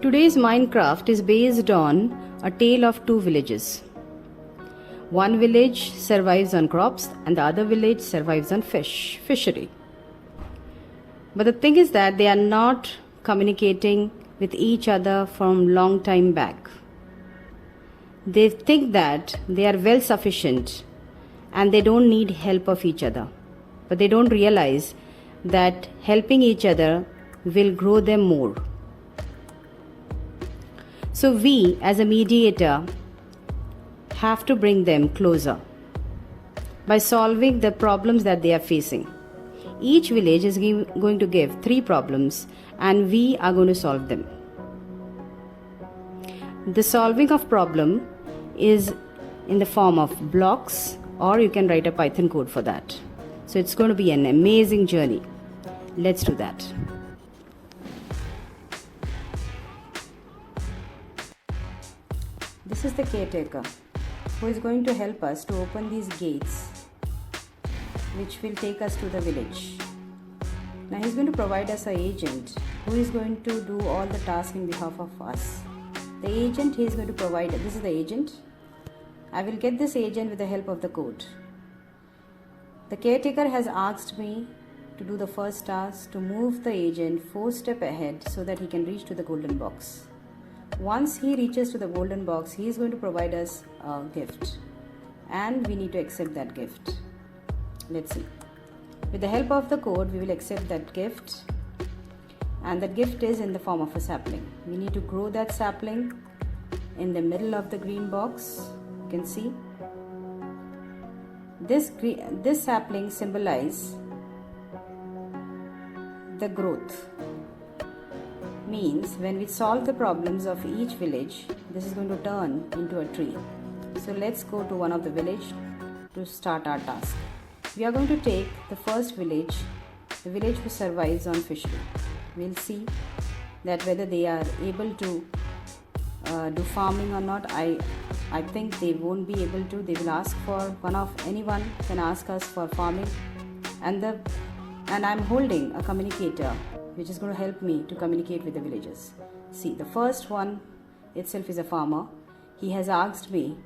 Today's Minecraft is based on a tale of two villages. One village survives on crops and the other village survives on fishery. But the thing is that they are not communicating with each other from long time back. They think that they are well sufficient and they don't need help of each other. But they don't realize that helping each other will grow them more. So we, as a mediator, have to bring them closer by solving the problems that they are facing. Each village is going to give 3 problems and we are going to solve them. The solving of problem is in the form of blocks, or you can write a Python code for that. So it's going to be an amazing journey. Let's do that. This is the caretaker who is going to help us to open these gates which will take us to the village. Now he's going to provide us an agent who is going to do all the tasks in behalf of us. The agent he is going to provide, this is the agent. I will get this agent with the help of the code. The caretaker has asked me to do the first task, to move the agent 4 steps ahead so that he can reach to the golden box. Once he reaches to the golden box, he is going to provide us a gift and we need to accept that gift. Let's see. With the help of the code, we will accept that gift, and that gift is in the form of a sapling. We need to grow that sapling in the middle of the green box. You can see this sapling symbolizes the growth. Means when we solve the problems of each village, this is going to turn into a tree. So let's go to one of the village to start our task. We are going to take the first village, the village who survives on fishery. We'll see that whether they are able to do farming or not. I think they won't be able to. They will ask for anyone can ask us for farming, and I'm holding a communicator which is going to help me to communicate with the villagers. See, the first one itself is a farmer. He has asked me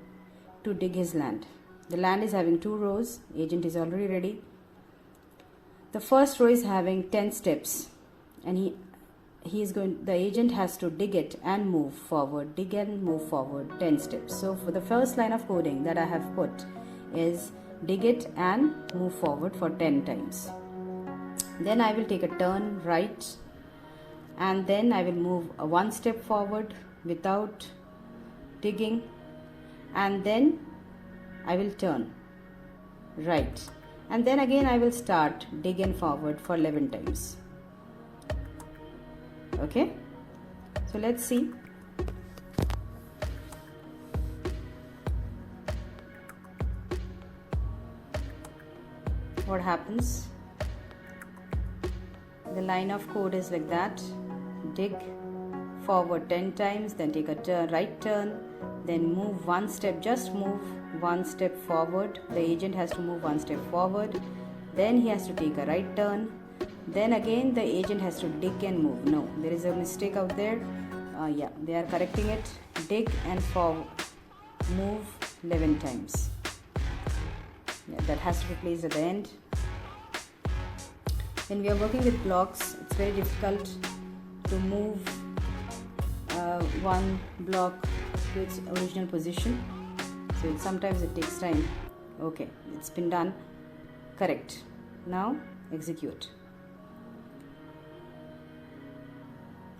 to dig his land. The land is having 2 rows. Agent is already ready. The first row is having 10 steps, and the agent has to dig it and move forward, 10 steps. So for the first line of coding that I have put is dig it and move forward for 10 times. Then I will take a turn right, and then I will move 1 step forward without digging, and then I will turn right, and then again I will start digging forward for 11 times. Okay, so let's see. What happens? The line of code is like that: dig forward 10 times, then take a right turn, then move 1 step, just move 1 step forward. The agent has to move 1 step forward, then he has to take a right turn, then again the agent has to dig and move. No, there is a mistake out there. Yeah, they are correcting it. Dig and forward, move 11 times. Yeah, that has to be placed at the end. When we are working with blocks, it's very difficult to move one block to its original position. So sometimes it takes time. Okay, it's been done. Correct. Now execute.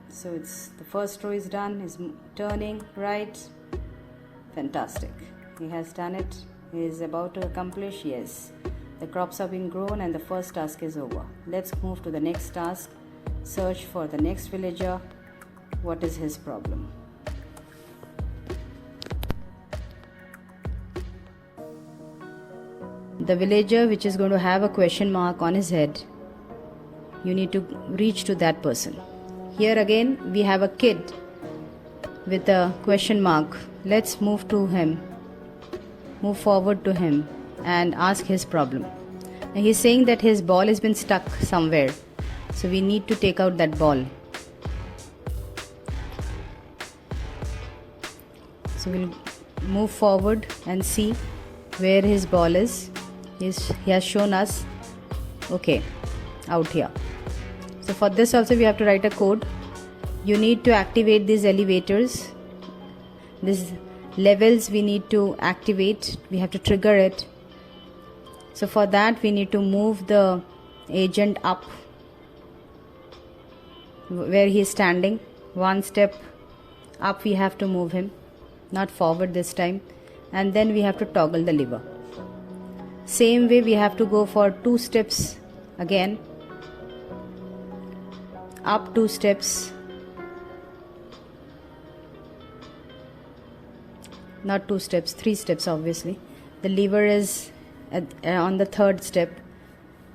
So it's the first row is done. Is turning right. Fantastic. He has done it. He is about to accomplish. Yes. The crops are being grown and the first task is over. Let's move to the next task. Search for the next villager. What is his problem? The villager which is going to have a question mark on his head, you need to reach to that person. Here again we have a kid with a question mark. Let's move to him. Move forward to him and ask his problem. Now he's saying that his ball has been stuck somewhere, so we need to take out that ball. So we'll move forward and see where his ball is. He has shown us, okay, out here. So for this also we have to write a code. You need to activate these elevators. These levels we need to activate. We have to trigger it. So for that we need to move the agent up where he is standing. One step up we have to move him, not forward this time, and then we have to toggle the lever. Same way we have to go for 2 steps again, up 2 steps, not 2 steps, 3 steps obviously. The lever is on the 3rd step.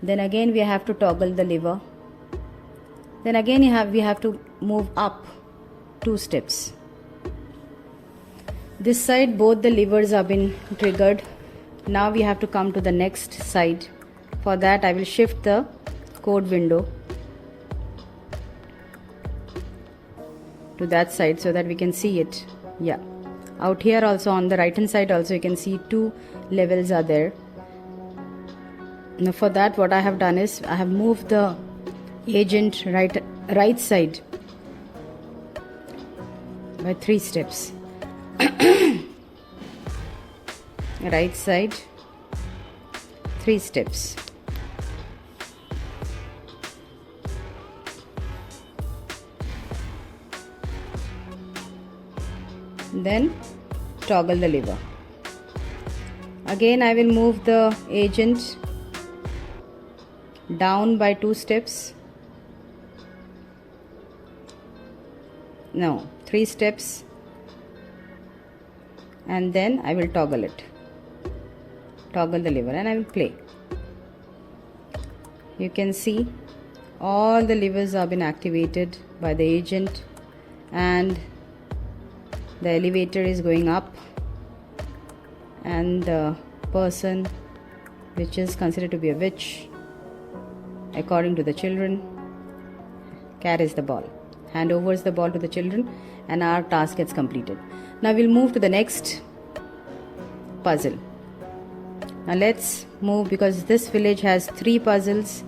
Then again we have to toggle the lever. Then again we have to move up 2 steps. This side both the levers have been triggered. Now we have to come to the next side. For that I will shift the code window to that side so that we can see it. Yeah, out here also on the right hand side also you can see 2 levels are there. Now for that what I have done is I have moved the agent right side by 3 steps. Right side 3 steps. Then toggle the lever. Again I will move the agent down by 2 steps. No, 3 steps, and then I will toggle it. Toggle the lever and I will play. You can see all the levers have been activated by the agent and the elevator is going up, and the person, which is considered to be a witch according to the children, carries the ball, hand overs the ball to the children, and our task gets completed. Now we'll move to the next puzzle. Now let's move, because this village has 3 puzzles,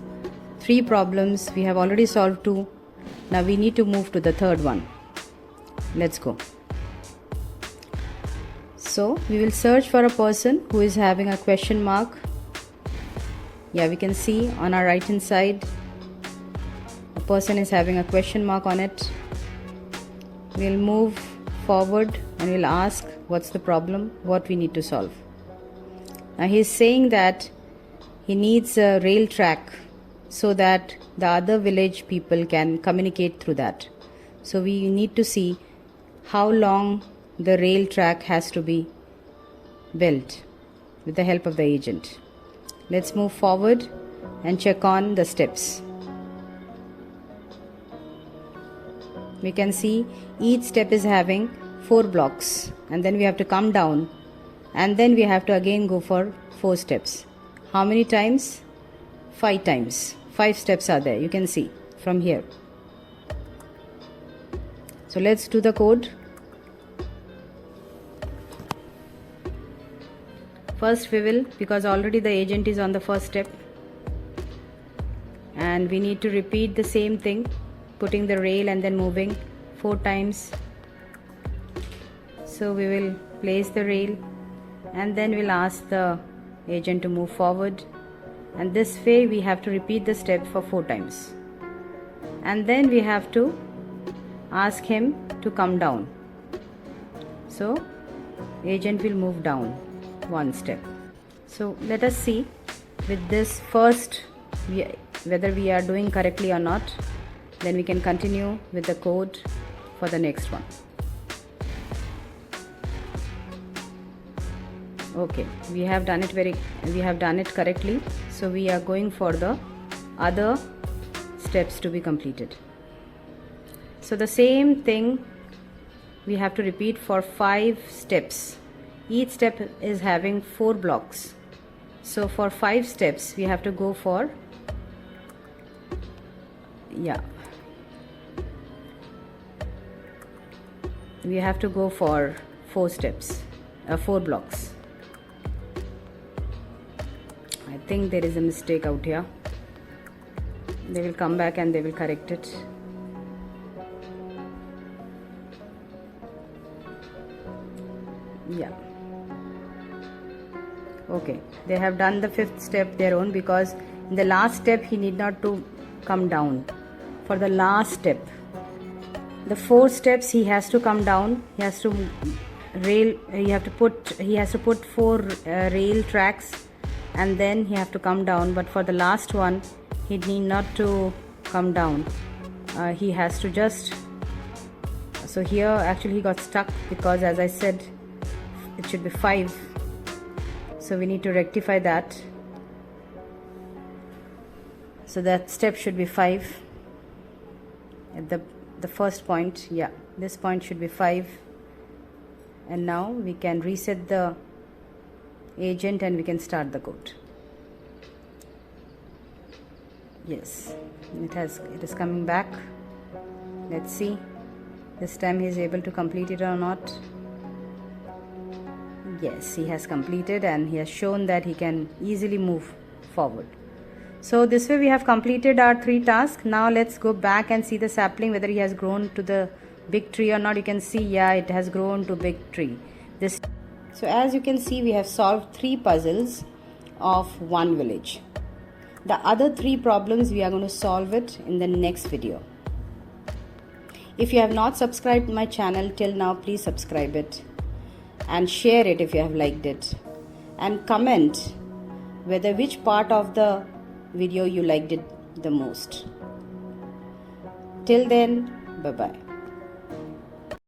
3 problems. We have already solved 2. Now we need to move to the 3rd one. Let's go. So we will search for a person who is having a question mark. Yeah, we can see on our right hand side a person is having a question mark on it. We'll move forward and we'll ask what's the problem, what we need to solve. Now he is saying that he needs a rail track so that the other village people can communicate through that. So we need to see how long the rail track has to be built with the help of the agent. Let's move forward and check on the steps. We can see each step is having 4 blocks, and then we have to come down, and then we have to again go for 4 steps. How many times? 5 times. 5 steps are there, you can see from here. So let's do the code. First we will, because already the agent is on the first step, and we need to repeat the same thing, putting the rail and then moving 4 times. So we will place the rail and then we'll ask the agent to move forward, and this way we have to repeat the step for 4 times, and then we have to ask him to come down. So agent will move down 1 step. So let us see with this first whether we are doing correctly or not. Then we can continue with the code for the next one. Okay, we have done it correctly. So we are going for the other steps to be completed. So the same thing we have to repeat for 5 steps. Each step is having 4 blocks. So for 5 steps we have to go for, we have to go for 4 steps, 4 blocks. I think there is a mistake out here. They will come back and they will correct it. Yeah. Okay, they have done the 5th step their own, because in the last step he need not to come down. For the last step, the 4 steps he has to come down. He has to he has to put 4 rail tracks, and then he have to come down. But for the last one, he need not to come down. He has to just, so here actually he got stuck, because as I said, it should be 5. So we need to rectify that. So that step should be 5 at the first point. Yeah, this point should be 5. And now we can reset the agent and we can start the code. Yes, it is coming back. Let's see this time he is able to complete it or not. Yes, he has completed, and he has shown that he can easily move forward. So this way we have completed our 3 tasks. Now let's go back and see the sapling, whether he has grown to the big tree or not. You can see, yeah, it has grown to big tree. So as you can see, we have solved 3 puzzles of 1 village. The other 3 problems, we are going to solve it in the next video. If you have not subscribed my channel till now, please subscribe it and share it if you have liked it, and comment whether which part of the video you liked it the most. Till then, bye bye.